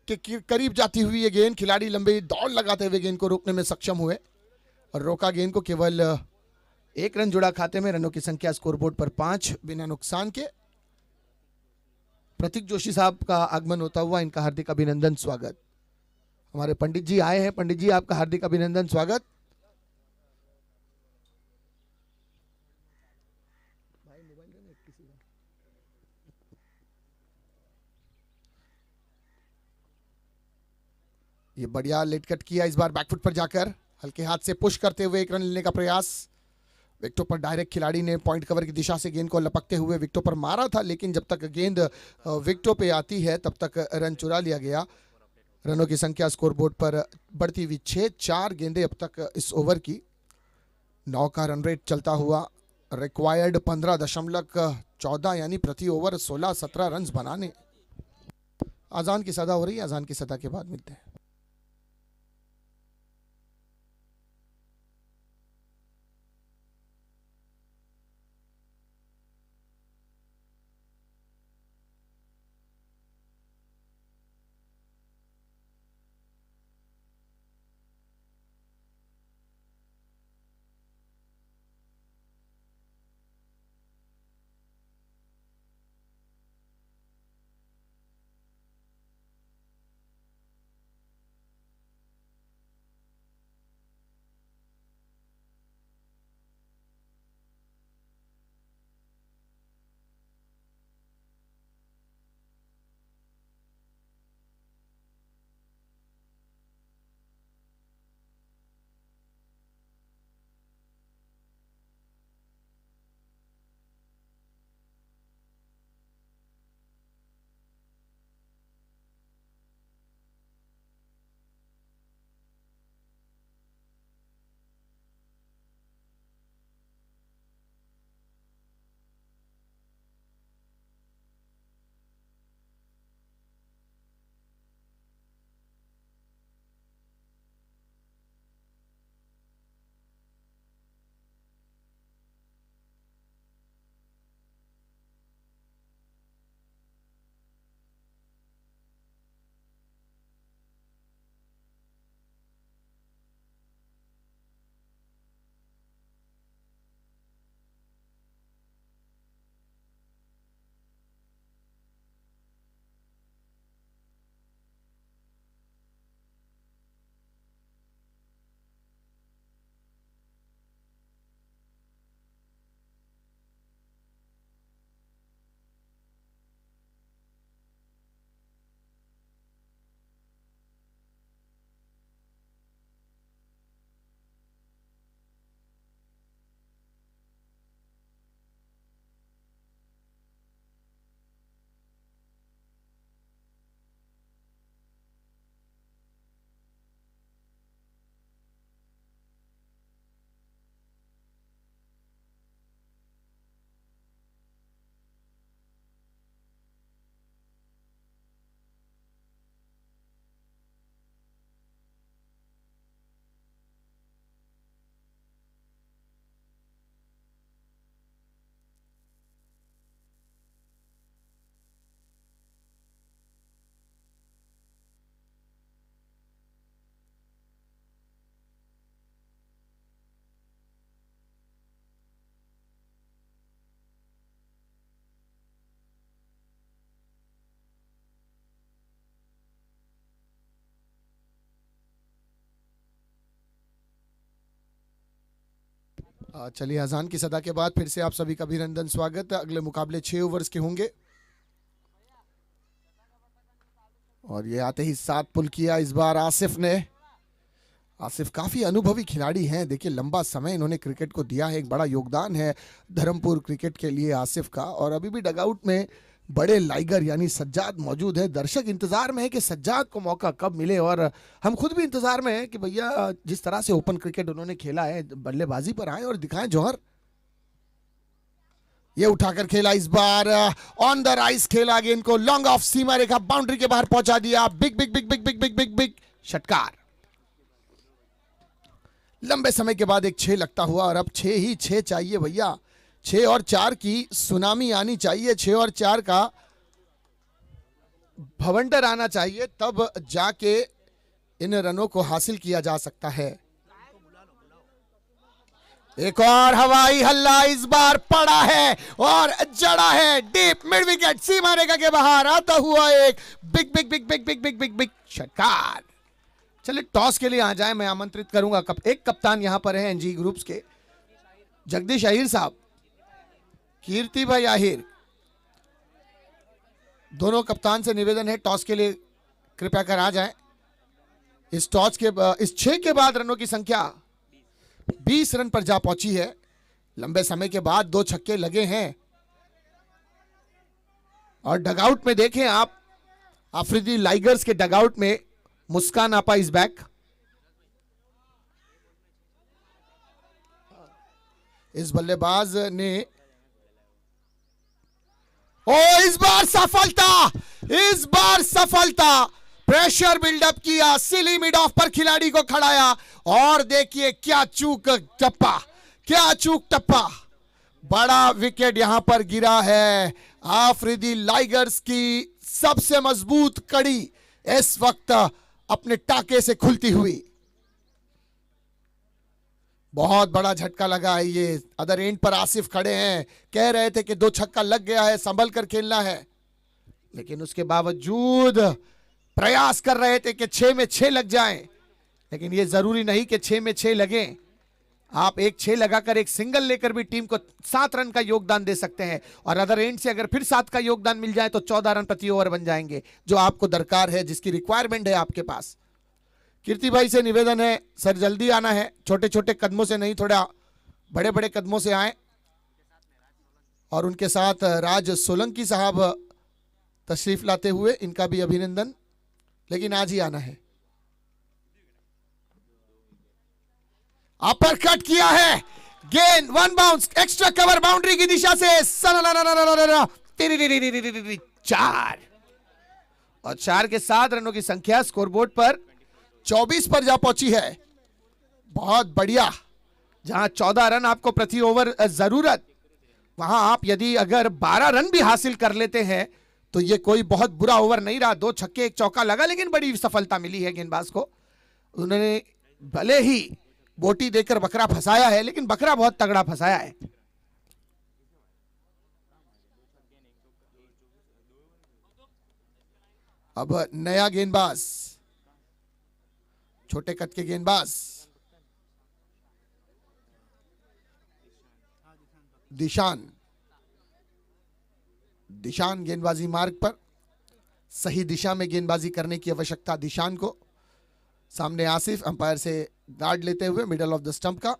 के करीब जाती हुई ये गेंद। खिलाड़ी लंबी दौड़ लगाते हुए गेंद को रोकने में सक्षम हुए और रोका गेंद को। केवल 1 रन जुड़ा खाते में, रनों की संख्या स्कोरबोर्ड पर 5 बिना नुकसान के। प्रतीक जोशी साहब का आगमन होता हुआ इनका हार्दिक अभिनंदन स्वागत। हमारे पंडित जी आए हैं। पंडित जी आपका हार्दिक अभिनंदन स्वागत। ये बढ़िया लेट कट किया इस बार बैकफुट पर जाकर, हल्के हाथ से पुश करते हुए 1 रन लेने का प्रयास। विकेटों पर डायरेक्ट खिलाड़ी ने पॉइंट कवर की दिशा से गेंद को लपकते हुए विकेटों पर मारा था लेकिन जब तक गेंद विकेटों पे आती है तब तक रन चुरा लिया गया। रनों की संख्या स्कोरबोर्ड पर बढ़ती हुई 6, 4 गेंदें अब तक इस ओवर की। 9 का रन रेट चलता हुआ। रिक्वायर्ड 15.14 यानी प्रति ओवर 16-17 रन बनाने। अजान की सदा हो रही है, अजान की सदा के बाद मिलते हैं। चलिए, अजान की सदा के बाद फिर से आप सभी का अभिनंदन, स्वागत है। अगले मुकाबले 6 ओवर्स के होंगे और ये आते ही 7 पुल किया इस बार आसिफ ने। आसिफ काफी अनुभवी खिलाड़ी हैं, देखिए लंबा समय इन्होंने क्रिकेट को दिया है, एक बड़ा योगदान है धर्मपुर क्रिकेट के लिए आसिफ का। और अभी भी डगआउट में बड़े लाइगर यानी सज्जाद मौजूद है। दर्शक इंतजार में है कि सज्जाद को मौका कब मिले और हम खुद भी इंतजार में हैं कि भैया जिस तरह से ओपन क्रिकेट उन्होंने खेला है, बल्लेबाजी पर आए और दिखाएं जौहर। ये उठाकर खेला इस बार, ऑन द राइस खेला, गेंद को लॉन्ग ऑफ सीमा रेखा बाउंड्री के बाहर पहुंचा दिया। Big big big big big big big big षटकार। लंबे समय के बाद एक 6 लगता हुआ और अब 6 ही 6 चाहिए भैया। 6 और 4 की सुनामी आनी चाहिए, 6 और 4 का भवंडर आना चाहिए, तब जाके इन रनों को हासिल किया जा सकता है। एक और हवाई हल्ला इस बार पड़ा है और जड़ा है डीप मिड विकेट सीमा रेखा के बाहर आता हुआ एक big big big big big big big big षटकार। चलिए टॉस के लिए आ जाए, मैं आमंत्रित करूंगा एक कप्तान यहां पर है एनजी ग्रुप्स के, जगदीश आहिर साहब, कीर्ति भाई आहिर, दोनों कप्तान से निवेदन है टॉस के लिए कृपया कर आ जाएं। इस 6 के बाद रनों की संख्या 20 रन पर जा पहुंची है। लंबे समय के बाद 2 छक्के लगे हैं और डगआउट में देखें आप, अफरीदी लाइगर्स के डगआउट में मुस्कान आपा इज बैक। इस बल्लेबाज ने इस बार सफलता, इस बार सफलता, प्रेशर बिल्डअप किया, सिली मिड ऑफ पर खिलाड़ी को खड़ाया और देखिए क्या चूक टप्पा, क्या चूक टप्पा। बड़ा विकेट यहां पर गिरा है। अफरीदी लाइगर्स की सबसे मजबूत कड़ी इस वक्त अपने टाके से खुलती हुई। बहुत बड़ा झटका लगा है ये। अदर एंड पर आसिफ खड़े हैं, कह रहे थे कि 2 छक्का लग गया है, संभल कर खेलना है, लेकिन उसके बावजूद प्रयास कर रहे थे कि 6 में 6 लग जाएं। लेकिन ये जरूरी नहीं कि 6 में 6 लगे, आप एक 6 लगाकर एक सिंगल लेकर भी टीम को 7 रन का योगदान दे सकते हैं और अदर एंड से अगर फिर 7 का योगदान मिल जाए तो 14 रन प्रति ओवर बन जाएंगे, जो आपको दरकार है, जिसकी रिक्वायरमेंट है आपके पास। कीर्ति भाई से निवेदन है सर जल्दी आना है, छोटे छोटे कदमों से नहीं, थोड़ा बड़े बड़े कदमों से आए। और उनके साथ राज सोलंकी साहब तशरीफ लाते हुए, इनका भी अभिनंदन, लेकिन आज ही आना है। अपर कट किया है, गेंद 1 बाउंस, एक्स्ट्रा कवर बाउंड्री की दिशा से 4 और 4 के 7 रनों की संख्या स्कोरबोर्ड पर 24 पर जा पहुंची है। बहुत बढ़िया। जहां 14 रन आपको प्रति ओवर जरूरत, वहां आप यदि अगर 12 रन भी हासिल कर लेते हैं तो ये कोई बहुत बुरा ओवर नहीं रहा। 2 छक्के 1 चौका लगा, लेकिन बड़ी सफलता मिली है गेंदबाज को। उन्होंने भले ही बोटी देकर बकरा फंसाया है, लेकिन बकरा बहुत तगड़ा फंसाया है। अब नया गेंदबाज, छोटे कद के गेंदबाज दिशान गेंदबाजी मार्ग पर, सही दिशा में गेंदबाजी करने की आवश्यकता दिशान को। सामने आसिफ अंपायर से गार्ड लेते हुए मिडल ऑफ द स्टंप का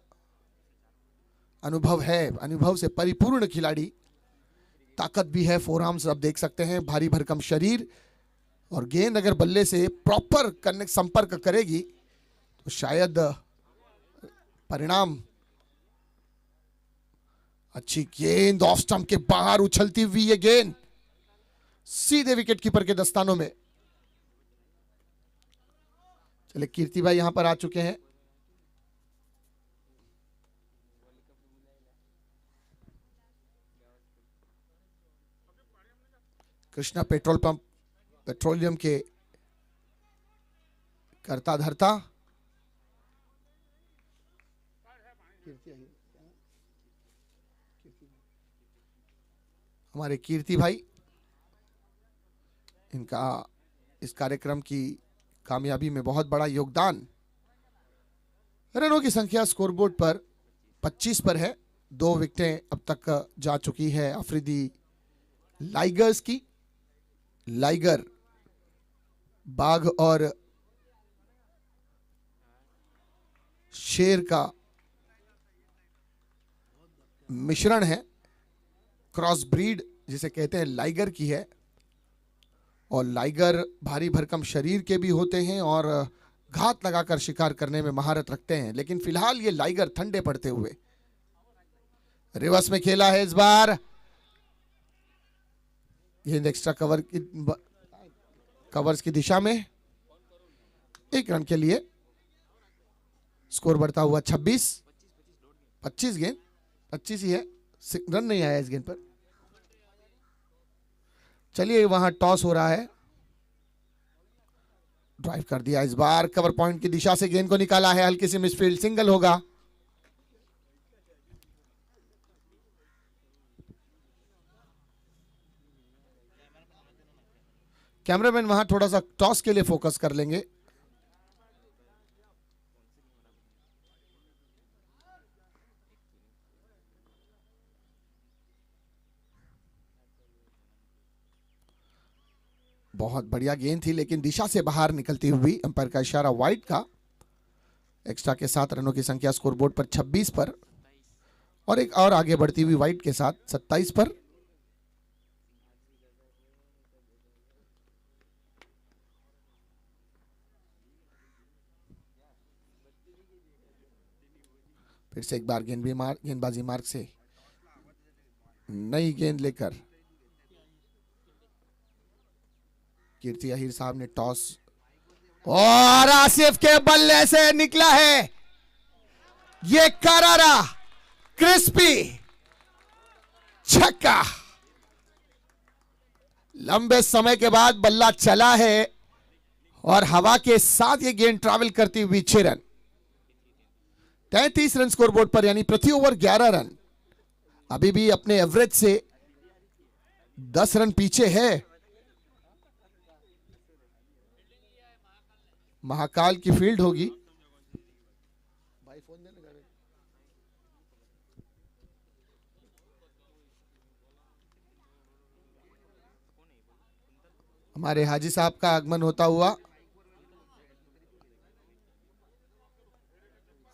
अनुभव है, अनुभव से परिपूर्ण खिलाड़ी, ताकत भी है, फोरआर्म्स आप देख सकते हैं, भारी भरकम शरीर, और गेंद अगर बल्ले से प्रॉपर कनेक्ट संपर्क करेगी तो शायद परिणाम। अच्छी गेंद ऑफ स्टंप के बाहर उछलती हुई ये गेंद सीधे विकेट कीपर के दस्तानों में। चले कीर्ति भाई यहां पर आ चुके हैं। कृष्णा पेट्रोल पंप पेट्रोलियम के करता धरता हमारे कीर्ति भाई, इनका इस कार्यक्रम की कामयाबी में बहुत बड़ा योगदान। रनों की संख्या स्कोरबोर्ड पर 25 पर है। 2 विकेटें अब तक जा चुकी है अफरीदी लाइगर्स की। लाइगर बाघ और शेर का मिश्रण है, क्रॉस ब्रीड जिसे कहते हैं लाइगर की है। और लाइगर भारी भरकम शरीर के भी होते हैं और घात लगाकर शिकार करने में महारत रखते हैं। लेकिन फिलहाल ये लाइगर ठंडे पड़ते हुए रिवर्स में खेला है इस बार। गेंद एक्स्ट्रा कवर्स की दिशा में, 1 रन के लिए। स्कोर बढ़ता हुआ 25 गेंद 25 ही है, रन नहीं आया इस गेंद पर। चलिए वहां टॉस हो रहा है, ड्राइव कर दिया इस बार। कवर पॉइंट की दिशा से गेंद को निकाला है, हल्की सी मिसफील्ड, सिंगल होगा। कैमरामैन वहां थोड़ा सा टॉस के लिए फोकस कर लेंगे। बहुत बढ़िया गेंद थी लेकिन दिशा से बाहर निकलती हुई, अंपायर का इशारा वाइड का। एक्स्ट्रा के 7 रनों की संख्या स्कोर बोर्ड पर 26 पर, और एक और आगे बढ़ती हुई वाइड के साथ 27 पर। फिर से एक बार गेंदबाजी मार्ग से नई गेंद लेकर कीर्ति अहीर साहब ने टॉस, और आसिफ के बल्ले से निकला है ये करारा क्रिस्पी छक्का। लंबे समय के बाद बल्ला चला है और हवा के साथ ये गेंद ट्रैवल करती हुई 6 रन। 33 रन स्कोर बोर्ड पर, यानी प्रति ओवर 11 रन। अभी भी अपने एवरेज से 10 रन पीछे है। महाकाल की फील्ड होगी। हमारे हाजी साहब का आगमन होता हुआ,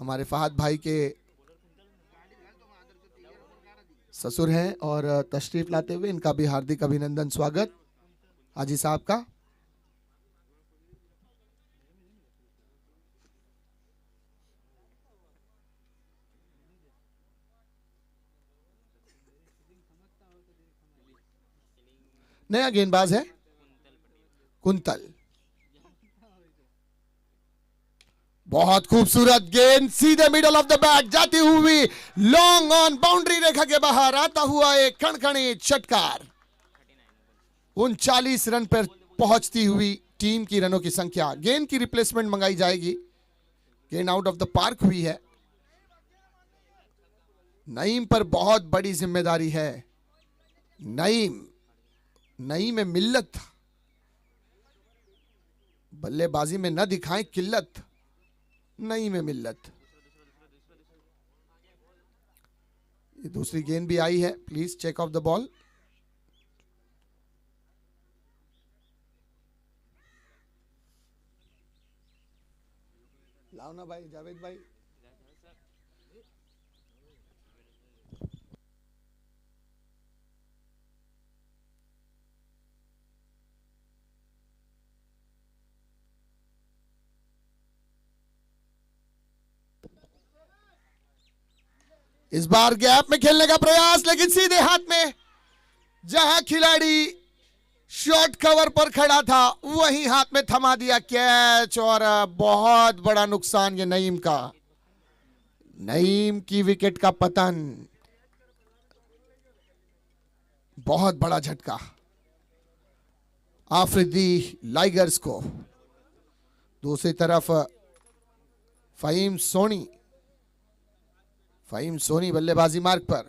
हमारे फहद भाई के ससुर हैं और तशरीफ लाते हुए इनका भी हार्दिक अभिनंदन, स्वागत हाजी साहब का। नया गेंदबाज है कुंतल। बहुत खूबसूरत गेंद सीधे मिडल ऑफ द बैट जाती हुई लॉन्ग ऑन बाउंड्री रेखा के बाहर आता हुआ एक खणखणी षटकार। 39 रन पर पहुंचती हुई टीम की रनों की संख्या। गेंद की रिप्लेसमेंट मंगाई जाएगी, गेंद आउट ऑफ द पार्क हुई है। नईम पर बहुत बड़ी जिम्मेदारी है। नईम में मिल्लत, बल्लेबाजी में न दिखाएं किल्लत, नईम में मिल्लत। ये दूसरी गेंद भी आई है, please check of the ball. लाओ ना भाई, जावेद भाई। इस बार गैप में खेलने का प्रयास, लेकिन सीधे हाथ में। जहां खिलाड़ी शॉर्ट कवर पर खड़ा था वहीं हाथ में थमा दिया कैच, और बहुत बड़ा नुकसान ये नईम का। नईम की विकेट का पतन, बहुत बड़ा झटका आफरीदी लाइगर्स को। दूसरी तरफ फहीम सोनी बल्लेबाजी मार्ग पर।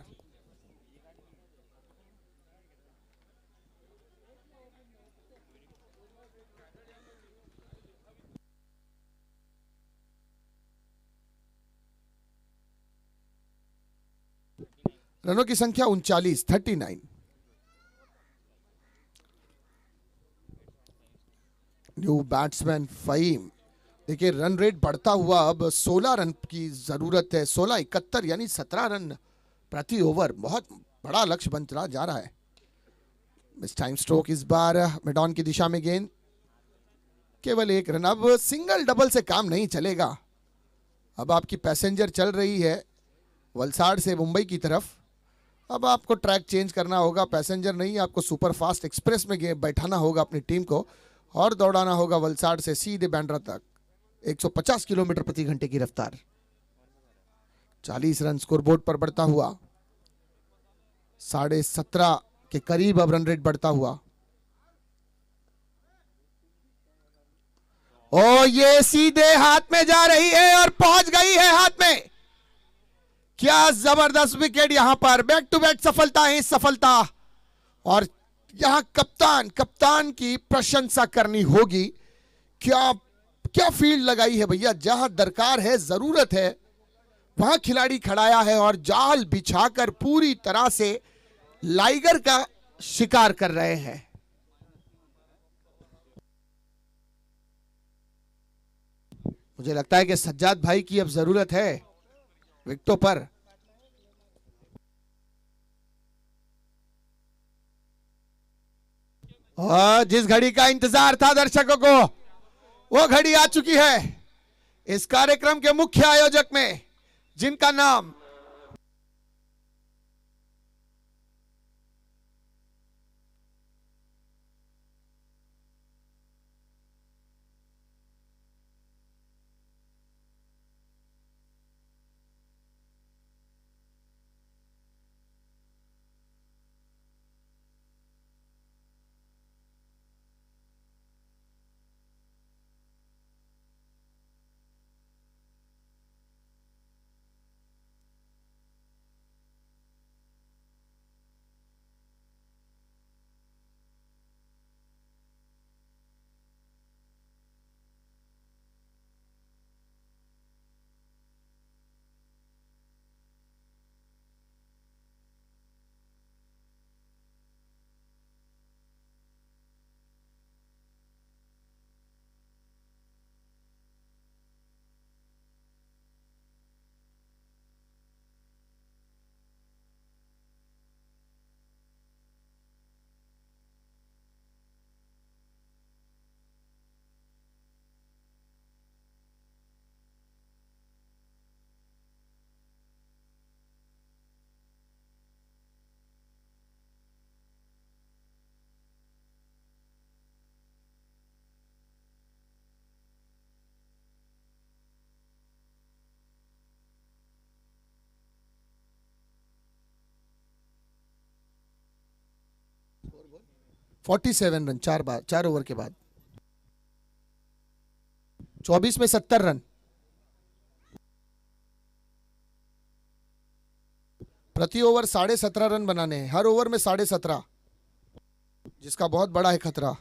रनों की संख्या 39। New batsman Faheem. देखिए रन रेट बढ़ता हुआ अब 16 रन की जरूरत है। 16-71 यानी 17 रन प्रति ओवर, बहुत बड़ा लक्ष्य बनता जा रहा है। मिस टाइम स्ट्रोक इस बार मिड ऑन की दिशा में गेंद, केवल एक रन। अब सिंगल डबल से काम नहीं चलेगा। अब आपकी पैसेंजर चल रही है वलसाड़ से मुंबई की तरफ। अब आपको ट्रैक चेंज करना होगा, पैसेंजर नहीं, आपको सुपर फास्ट एक्सप्रेस में बैठाना होगा अपनी टीम को और दौड़ाना होगा वलसाड़ से सीधे बांद्रा तक 150 किलोमीटर प्रति घंटे की रफ्तार। 40 रन स्कोरबोर्ड पर बढ़ता हुआ, 17.5 के करीब अब रन रेट बढ़ता हुआ। ओ ये सीधे हाथ में जा रही है और पहुंच गई है हाथ में। क्या जबरदस्त विकेट यहां पर, बैक टू बैक सफलता है सफलता। और यहां कप्तान की प्रशंसा करनी होगी। क्या क्या फील्ड लगाई है भैया, जहां दरकार है, जरूरत है, वहां खिलाड़ी खड़ाया है और जाल बिछाकर पूरी तरह से लाइगर का शिकार कर रहे हैं। मुझे लगता है कि सज्जाद भाई की अब जरूरत है विकेटों पर। और जिस घड़ी का इंतजार था दर्शकों को, वो घड़ी आ चुकी है। इस कार्यक्रम के मुख्य आयोजक में, जिनका नाम फोर्टी 47 रन, 4 ओवर के बाद 24 में 70 रन। प्रति ओवर 17.5 रन बनाने हैं, हर ओवर में 17.5, जिसका बहुत बड़ा है खतरा।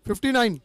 59